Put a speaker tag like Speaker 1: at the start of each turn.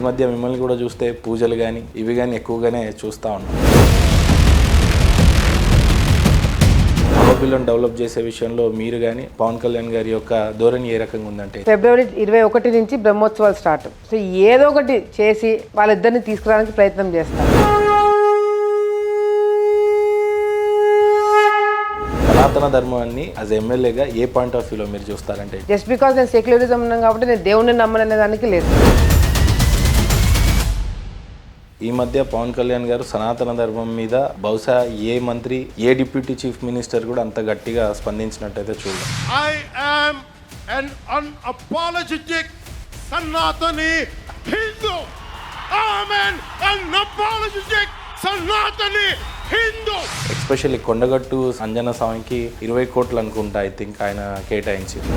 Speaker 1: ఈ మధ్య మిమ్మల్ని కూడా చూస్తే పూజలు కానీ ఇవి కానీ ఎక్కువగానే చూస్తూ ఉన్నాం. బిల్లును డెవలప్ చేసే విషయంలో మీరు కానీ పవన్ కళ్యాణ్ గారి యొక్క ధోరణి ఏ రకంగా ఉందంటే,
Speaker 2: ఫిబ్రవరి 21 నుంచి బ్రహ్మోత్సవాలు స్టార్ట్. సో ఏదో ఒకటి చేసి వాళ్ళిద్దరిని తీసుకురావడానికి ప్రయత్నం చేస్తారు.
Speaker 1: సనాతన ధర్మాన్ని యాజ్ ఎమ్మెల్యేగా ఏ పాయింట్ ఆఫ్ వ్యూలో మీరు చూస్తారంటే?
Speaker 2: జస్ట్ బికాస్ నేను సెక్యులరిజం ఉన్నాను కాబట్టి నేను దేవుణ్ణి నమ్మననే దానికి లేదు.
Speaker 1: ఈ మధ్య పవన్ కళ్యాణ్ గారు సనాతన ధర్మం మీద బహుశా ఏ మంత్రి ఏ డిప్యూటీ చీఫ్ మినిస్టర్ కూడా అంత గట్టిగా స్పందించినట్టయితే చూడలేదు.
Speaker 3: I am an unapologetic Sanatani Hindu. I am an unapologetic Sanatani Hindu.
Speaker 1: Especially Kondagattu Anjana స్వామికి 20 కోట్లు అనుకుంటా ఐ థింక్ ఆయన కేటాయించింది.